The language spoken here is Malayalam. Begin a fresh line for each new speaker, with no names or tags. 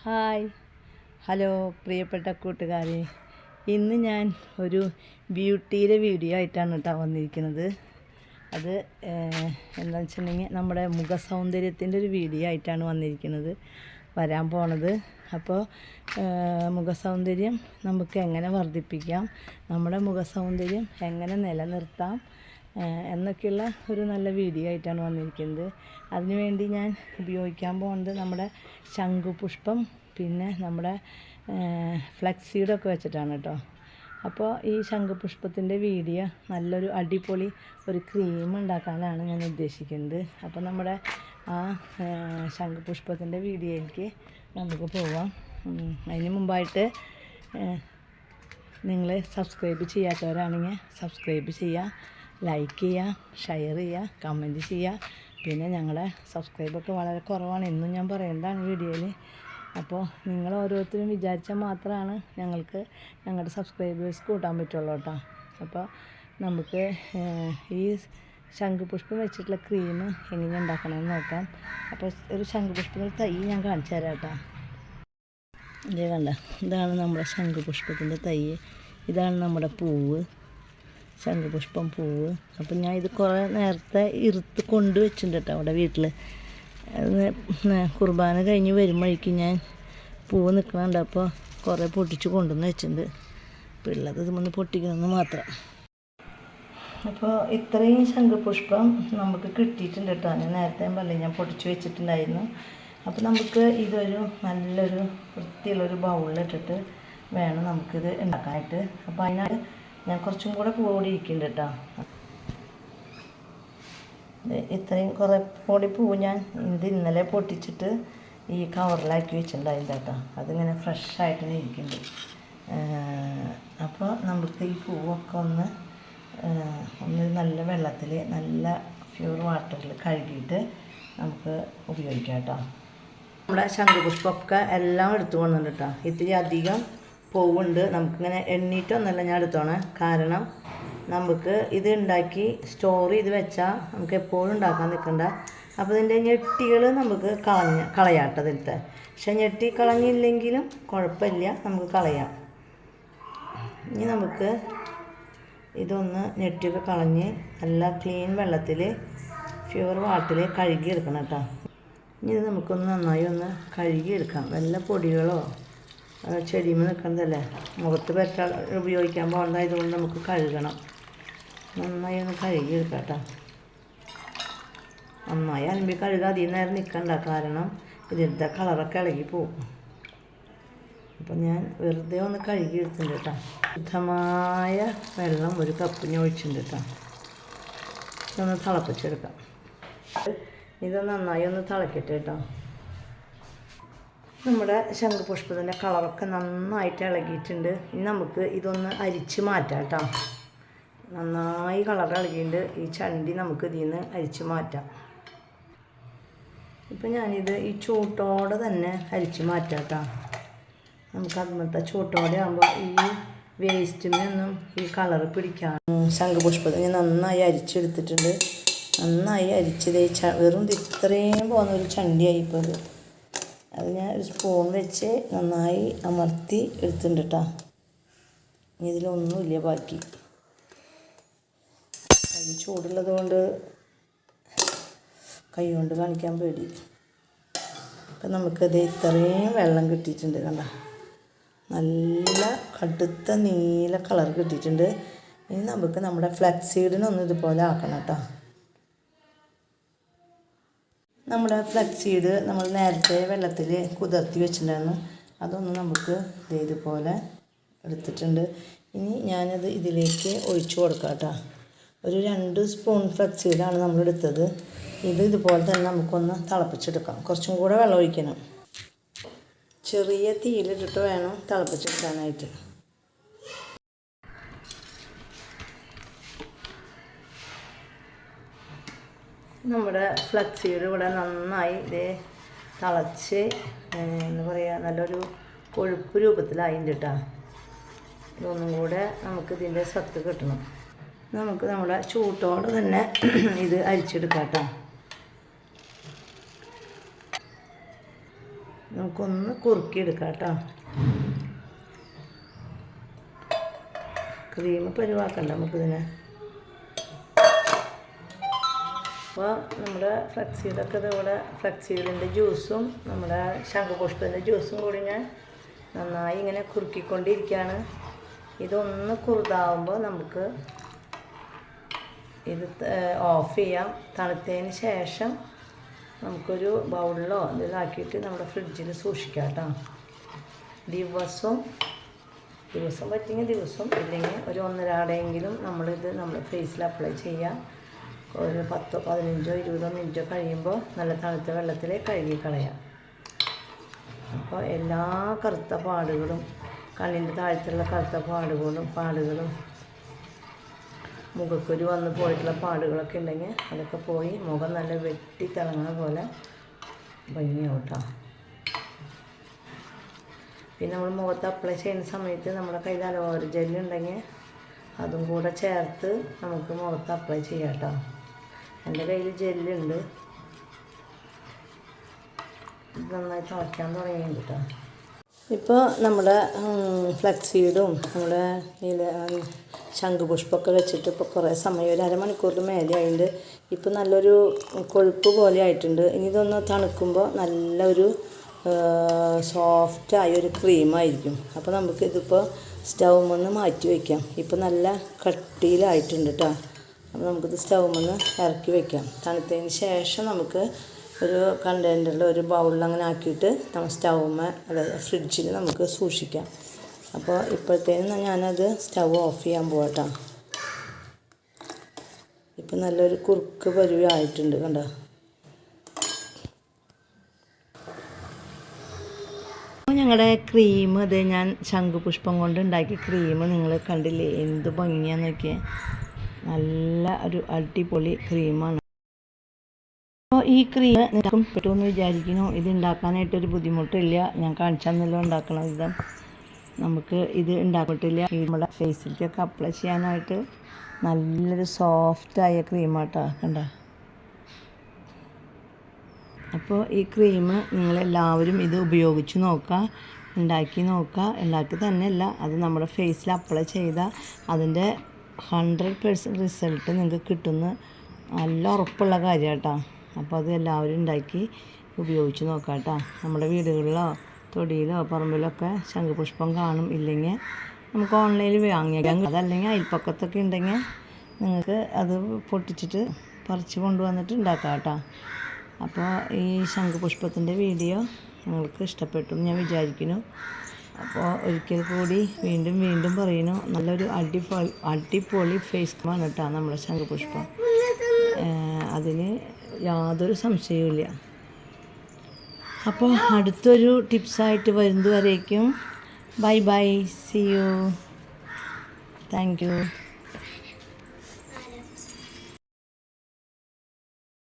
ഹായ് ഹലോ പ്രിയപ്പെട്ട കൂട്ടുകാരെ, ഇന്ന് ഞാൻ ഒരു ബ്യൂട്ടിയുടെ വീഡിയോ ആയിട്ടാണ് കേട്ടോ വന്നിരിക്കുന്നത്. അത് എന്താണെന്ന് വെച്ചിട്ടുണ്ടെങ്കിൽ നമ്മുടെ മുഖസൗന്ദര്യത്തിൻ്റെ ഒരു വീഡിയോ ആയിട്ടാണ് വരാൻ പോണത്. അപ്പോൾ മുഖസൗന്ദര്യം നമുക്ക് എങ്ങനെ വർദ്ധിപ്പിക്കാം, നമ്മുടെ മുഖസൗന്ദര്യം എങ്ങനെ നിലനിർത്താം എന്നൊക്കെയുള്ള ഒരു നല്ല വീഡിയോ ആയിട്ടാണ് വന്നിരിക്കുന്നത്. അതിനുവേണ്ടി ഞാൻ ഉപയോഗിക്കാൻ പോകുന്നത് നമ്മുടെ ശംഖുപുഷ്പം, പിന്നെ നമ്മുടെ ഫ്ലക്സീഡൊക്കെ വെച്ചിട്ടാണ് കേട്ടോ. അപ്പോൾ ഈ ശംഖുപുഷ്പത്തിൻ്റെ വീഡിയോ നല്ലൊരു അടിപൊളി ഒരു ക്രീം ഉണ്ടാക്കാനാണ് ഞാൻ ഉദ്ദേശിക്കുന്നത്. അപ്പോൾ നമ്മുടെ ആ ശംഖുപുഷ്പത്തിൻ്റെ വീഡിയോയിലേക്ക് നമുക്ക് പോവാം. അതിന് മുമ്പായിട്ട് നിങ്ങൾ സബ്സ്ക്രൈബ് ചെയ്യാത്തവരാണെങ്കിൽ സബ്സ്ക്രൈബ് ചെയ്യുക, ലൈക്ക് ചെയ്യുക, ഷെയർ ചെയ്യുക, കമൻറ്റ് ചെയ്യുക. പിന്നെ ഞങ്ങളുടെ സബ്സ്ക്രൈബൊക്കെ വളരെ കുറവാണ്, എന്നും ഞാൻ പറയുന്നതാണ് വീഡിയോയിൽ. അപ്പോൾ നിങ്ങൾ ഓരോരുത്തരും വിചാരിച്ചാൽ മാത്രമാണ് ഞങ്ങൾക്ക് ഞങ്ങളുടെ സബ്സ്ക്രൈബേഴ്സ് കൂട്ടാൻ പറ്റുള്ളൂ കേട്ടോ. അപ്പോൾ നമുക്ക് ഈ ശംഖുപുഷ്പം വെച്ചിട്ടുള്ള ക്രീം എങ്ങനെ ഉണ്ടാക്കണമെന്ന് നോക്കാം. അപ്പോൾ ഒരു ശംഖുപുഷ്പത്തിൻ്റെ തൈ ഞാൻ കാണിച്ചു തരാം കേട്ടോ. ഇതേ കണ്ട, ഇതാണ് നമ്മുടെ ശംഖുപുഷ്പത്തിൻ്റെ തൈ, ഇതാണ് നമ്മുടെ പൂവ്, ശംഖുപുഷ്പം പൂവ്. അപ്പം ഞാൻ ഇത് കുറേ നേരത്തെ ഇറുത്ത് കൊണ്ടുവച്ചിട്ടുണ്ട് കേട്ടോ അവിടെ വീട്ടിൽ. കുർബാന കഴിഞ്ഞ് വരുമ്പോഴേക്കും ഞാൻ പൂവ് നിൽക്കണുണ്ട്. അപ്പോൾ കുറേ പൊട്ടിച്ച് കൊണ്ടുവന്ന് വെച്ചിട്ടുണ്ട്. പിള്ളേർ ഇതൊന്ന് പൊട്ടിക്കണമെന്ന് മാത്രം. അപ്പോൾ ഇത്രയും ശംഖുപുഷ്പം നമുക്ക് കിട്ടിയിട്ടുണ്ട് കേട്ടോ. ഞാൻ നേരത്തെ പറഞ്ഞില്ല, ഞാൻ പൊട്ടിച്ച് വെച്ചിട്ടുണ്ടായിരുന്നു. അപ്പോൾ നമുക്ക് ഇതൊരു നല്ലൊരു വൃത്തിയുള്ളൊരു ബൗളിലിട്ടിട്ട് വേണം നമുക്കിത് ഉണ്ടാക്കാനായിട്ട്. അപ്പോൾ അതിനായിട്ട് ഞാൻ കുറച്ചും കൂടെ പൂവോടി ഇരിക്കുന്നുണ്ട് കേട്ടോ. ഇത്രയും കുറേ പൊടി പൂവ് ഞാൻ ഇത് ഇന്നലെ പൊട്ടിച്ചിട്ട് ഈ കവറിലാക്കി വെച്ചിട്ടുണ്ടായിരുന്നു കേട്ടോ. അതിങ്ങനെ ഫ്രഷായിട്ട് ഇരിക്കുന്നുണ്ട്. അപ്പോൾ നമുക്ക് ഈ പൂവൊക്കെ ഒന്ന് നല്ല വെള്ളത്തിൽ, നല്ല പ്യൂർ വാട്ടറിൽ കഴുകിയിട്ട് നമുക്ക് ഉപയോഗിക്കാം കേട്ടോ. നമ്മുടെ ശംഖുപുഷ്പമൊക്കെ എല്ലാം എടുത്തു കൊണ്ടുണ്ട് കേട്ടോ. ഇത്തിരി അധികം പൂവുണ്ട്. നമുക്കിങ്ങനെ എണ്ണീട്ടൊന്നുമല്ല ഞാൻ എടുത്തോണേ, കാരണം നമുക്ക് ഇത് ഉണ്ടാക്കി സ്റ്റോർ ചെയ്ത് വെച്ചാൽ നമുക്ക് എപ്പോഴും ഉണ്ടാക്കാൻ നിൽക്കണ്ട. അപ്പോൾ ഇതിൻ്റെ ഞെട്ടികൾ നമുക്ക് കളയാട്ടതിലത്തെ. പക്ഷെ ഞെട്ടി കളഞ്ഞില്ലെങ്കിലും കുഴപ്പമില്ല, നമുക്ക് കളയാം. ഇനി നമുക്ക് ഇതൊന്ന് ഞെട്ടിയൊക്കെ കളഞ്ഞ് നല്ല ക്ലീൻ വെള്ളത്തിൽ പ്യൂർ വാട്ടറിൽ കഴുകിയെടുക്കണം കേട്ടോ. ഇനി ഇത് നമുക്കൊന്ന് നന്നായി ഒന്ന് കഴുകിയെടുക്കാം. വല്ല പൊടികളോ ചെടിമ നിൽക്കുന്നതല്ലേ, മുഖത്ത് പറ്റാൻ ഉപയോഗിക്കാൻ പോകുന്നതായതുകൊണ്ട് നമുക്ക് കഴുകണം. നന്നായി ഒന്ന് കഴുകിയെടുക്കാം കേട്ടോ. നന്നായി അലമ്പി കഴുകാൻ അധികം നേരം നിൽക്കണ്ട, കാരണം ഇതിൻ്റെ കളറൊക്കെ ഇളകി പോവും. അപ്പം ഞാൻ വെറുതെ ഒന്ന് കഴുകിയെടുത്തിട്ടുണ്ട് കേട്ടോ. ശുദ്ധമായ വെള്ളം ഒരു കപ്പ് ഞാൻ ഒഴിച്ചിട്ടുണ്ട് കേട്ടോ. ഇതൊന്ന് തിളപ്പിച്ചെടുക്കാം. ഇത് നന്നായി ഒന്ന് തിളക്കട്ടെ കേട്ടോ. നമ്മുടെ ശംഖുപുഷ്പത്തിൻ്റെ കളറൊക്കെ നന്നായിട്ട് ഇളകിയിട്ടുണ്ട്. ഇനി നമുക്ക് ഇതൊന്ന് അരിച്ച് മാറ്റാം കേട്ടോ. നന്നായി കളർ ഇളകിയിട്ട് ഈ ചണ്ടി നമുക്ക് ഇതിൽ നിന്ന് അരിച്ച് മാറ്റാം. ഇപ്പം ഞാനിത് ഈ ചൂട്ടോടെ തന്നെ അരിച്ച് മാറ്റാം കേട്ടോ. നമുക്ക് അതുമത്തെ ചൂട്ടോടെ ആകുമ്പോൾ ഈ വേസ്റ്റിനൊന്നും ഈ കളറ് പിടിക്കാൻ. ശംഖുപുഷ്പത്തിന് നന്നായി അരിച്ചെടുത്തിട്ടുണ്ട്. നന്നായി അരിച്ചത് വെറും ഇത്രയും പോകുന്നൊരു ചണ്ടിയായി ഇപ്പോൾ അത് ഞാൻ ഒരു സ്പൂൺ വെച്ച് നന്നായി അമർത്തി എടുത്തിട്ടുണ്ട് കേട്ടോ. ഇതിലൊന്നുമില്ല ബാക്കി. കൈ ചൂടുള്ളത് കൊണ്ട് കൈ കൊണ്ട് കാണിക്കാൻ പേടി. അപ്പം നമുക്കത് ഇത്രയും വെള്ളം കിട്ടിയിട്ടുണ്ട് കണ്ട, നല്ല കടുത്ത നീല കളർ കിട്ടിയിട്ടുണ്ട്. ഇനി നമുക്ക് നമ്മുടെ ഫ്ലക്സീഡിനൊന്നും ഇതുപോലെ ആക്കണം കേട്ടോ. നമ്മുടെ ഫ്ലക്സീഡ് നമ്മൾ നേരത്തെ വെള്ളത്തിൽ കുതിർത്തി വെച്ചിട്ടുണ്ടായിരുന്നു. അതൊന്ന് നമുക്ക് ഇതുപോലെ എടുത്തിട്ടുണ്ട്. ഇനി ഞാനത് ഇതിലേക്ക് ഒഴിച്ചു കൊടുക്കാം കേട്ടോ. ഒരു 2 സ്പൂൺ ഫ്ലക്സീഡാണ് നമ്മളെടുത്തത്. ഇതുപോലെ തന്നെ നമുക്കൊന്ന് തിളപ്പിച്ചെടുക്കാം. കുറച്ചും കൂടെ വെള്ളം ഒഴിക്കണം. ചെറിയ തീയിലിട്ടിട്ട് വേണം തിളപ്പിച്ചെടുക്കാനായിട്ട്. നമ്മുടെ ഫ്ലക്സീഡ് ഇവിടെ നന്നായി തിളച്ച് എന്താ പറയുക, നല്ലൊരു കൊഴുപ്പ് രൂപത്തിലായിട്ടുണ്ട് കേട്ടോ. ഇതൊന്നും കൂടെ നമുക്ക് ഇതിൻ്റെ സത്ത് കിട്ടണം. നമുക്ക് നമ്മുടെ ചൂട്ടോടെ തന്നെ ഇത് അരിച്ചെടുക്കാം കേട്ടോ. നമുക്കൊന്ന് കുറുക്കിയെടുക്കാം കേട്ടോ. ക്രീം പരിവാക്കണ്ട നമുക്കിതിനെ. അപ്പോൾ നമ്മുടെ ഫ്ലക്സീഡൊക്കെ ഇതോടെ ഫ്ലക്സീഡിൻ്റെ ജ്യൂസും നമ്മുടെ ശംഖുപുഷ്പത്തിൻ്റെ ജ്യൂസും കൂടി ഞാൻ നന്നായി ഇങ്ങനെ കുറുക്കിക്കൊണ്ടിരിക്കുകയാണ്. ഇതൊന്ന് കുറുതാവുമ്പോൾ നമുക്ക് ഇത് ഓഫ് ചെയ്യാം. തണുത്തതിന് ശേഷം നമുക്കൊരു ബൗളിലോ ഇതിലാക്കിയിട്ട് നമ്മുടെ ഫ്രിഡ്ജിൽ സൂക്ഷിക്കാം കേട്ടോ. ദിവസം പറ്റിയെങ്കിൽ ദിവസം, ഇല്ലെങ്കിൽ ഒരു ഒന്നരാടെയെങ്കിലും നമ്മളിത് നമ്മുടെ ഫേസിൽ അപ്ലൈ ചെയ്യാം. ഒരു 10, 15, 20 മിനിറ്റോ കഴിയുമ്പോൾ നല്ല തണുത്ത വെള്ളത്തിൽ കഴുകി കളയാം. അപ്പോൾ എല്ലാ കറുത്ത പാടുകളും, കണ്ണിൻ്റെ താഴത്തുള്ള കറുത്ത പാടുകളും മുഖക്കുരു വന്ന് പോയിട്ടുള്ള പാടുകളൊക്കെ ഉണ്ടെങ്കിൽ അതൊക്കെ പോയി മുഖം നല്ല വെട്ടി തിളങ്ങുന്ന പോലെ ഭംഗിയാവും കേട്ടോ. പിന്നെ നമ്മൾ മുഖത്ത് അപ്ലൈ ചെയ്യുന്ന സമയത്ത് നമ്മുടെ കയ്യിൽ അലോവേര ജെല്ലുണ്ടെങ്കിൽ അതും കൂടെ ചേർത്ത് നമുക്ക് മുഖത്ത് അപ്ലൈ ചെയ്യാം കേട്ടോ. എൻ്റെ കയ്യിൽ ജെല്ലുണ്ട്. ഇത് നന്നായി തിളയ്ക്കാൻ തുടങ്ങിയിട്ടുണ്ട് കേട്ടോ. ഇപ്പോൾ നമ്മുടെ ഫ്ലക്സീഡും നമ്മുടെ ശംഖുപുഷ്പമൊക്കെ വെച്ചിട്ട് ഇപ്പോൾ കുറേ സമയം, ഒരു അരമണിക്കൂറിന് മേലെ ആയിട്ടുണ്ട്. ഇപ്പോൾ നല്ലൊരു കൊഴുപ്പ് പോലെ ആയിട്ടുണ്ട്. ഇനി ഇതൊന്ന് തണുക്കുമ്പോൾ നല്ലൊരു സോഫ്റ്റായൊരു ക്രീമായിരിക്കും. അപ്പോൾ നമുക്കിതിപ്പോൾ സ്റ്റൗവിൽ നിന്ന് മാറ്റി വയ്ക്കാം. ഇപ്പോൾ നല്ല കട്ടിയിലായിട്ടുണ്ട് കേട്ടോ. അപ്പോൾ നമുക്കിത് സ്റ്റൗവിൽ നിന്ന് ഇറക്കി വയ്ക്കാം. തണുത്തതിന് ശേഷം നമുക്ക് ഒരു കണ്ടെയ്നറിൽ ഒരു ബൗളിൽ അങ്ങനെ ആക്കിയിട്ട് നമ്മൾ സ്റ്റൗമ്മ അതായത് ഫ്രിഡ്ജിൽ നമുക്ക് സൂക്ഷിക്കാം. അപ്പോൾ ഇപ്പോഴത്തേനും ഞാനത് സ്റ്റൗ ഓഫ് ചെയ്യാൻ പോകട്ടോ. ഇപ്പം നല്ലൊരു കുറുക്ക് പരുവി ആയിട്ടുണ്ട് കണ്ടോ. ഞങ്ങളുടെ ക്രീം, ഇത് ഞാൻ ശംഖുപുഷ്പം കൊണ്ട് ഉണ്ടാക്കിയ ക്രീം നിങ്ങൾ കണ്ടില്ലേ, എന്ത് ഭംഗിയാന്ന് നോക്കിയേ. നല്ല ഒരു അടിപൊളി ക്രീമാണ്. അപ്പോൾ ഈ ക്രീം നിങ്ങൾക്കും പെട്ടെന്ന് വിചാരിക്കുന്നു. ഇത് ഉണ്ടാക്കാനായിട്ടൊരു ബുദ്ധിമുട്ടില്ല. ഞാൻ കാണിച്ചെന്നല്ലോ ഉണ്ടാക്കണം വിധം. നമുക്ക് ഇത് ഉണ്ടാക്കിയിട്ടില്ല. നമ്മുടെ ഫേസിലേക്കൊക്കെ അപ്ലൈ ചെയ്യാനായിട്ട് നല്ലൊരു സോഫ്റ്റായ ക്രീമാട്ടോ കണ്ട. അപ്പോൾ ഈ ക്രീം നിങ്ങളെല്ലാവരും ഇത് ഉപയോഗിച്ച് നോക്കുക, ഉണ്ടാക്കി നോക്കുക. ഉണ്ടാക്കി തന്നെയല്ല, അത് നമ്മുടെ ഫേസിൽ അപ്ലൈ ചെയ്താൽ അതിൻ്റെ 100% റിസൾട്ട് നിങ്ങൾക്ക് കിട്ടുന്ന നല്ല ഉറപ്പുള്ള കാര്യം കേട്ടോ. അപ്പോൾ അത് എല്ലാവരും ഉണ്ടാക്കി ഉപയോഗിച്ച് നോക്കാം കേട്ടോ. നമ്മുടെ വീടുകളിലോ തൊടിയിലോ പറമ്പിലൊക്കെ ശംഖുപുഷ്പം കാണും. ഇല്ലെങ്കിൽ നമുക്ക് ഓൺലൈനിൽ വാങ്ങിയേക്കാം. അതല്ലെങ്കിൽ അയൽപ്പക്കത്തൊക്കെ ഉണ്ടെങ്കിൽ നിങ്ങൾക്ക് അത് പൊട്ടിച്ചിട്ട് പറിച്ച് കൊണ്ടുവന്നിട്ട് ഉണ്ടാക്കാം കേട്ടോ. അപ്പോൾ ഈ ശംഖുപുഷ്പത്തിൻ്റെ വീഡിയോ നിങ്ങൾക്ക് ഇഷ്ടപ്പെട്ടു എന്ന് ഞാൻ വിചാരിക്കുന്നു. അപ്പോൾ ഒരിക്കൽ കൂടി വീണ്ടും പറയുന്നു, നല്ലൊരു അടിപൊളി ഫേസ് ക്രീമാണ് കേട്ടോ നമ്മുടെ ശംഖുപുഷ്പം. അതിന് യാതൊരു സംശയവുമില്ല. അപ്പോൾ അടുത്തൊരു ടിപ്സായിട്ട് വരുന്നത് വരേക്കും bye, see you, thank U.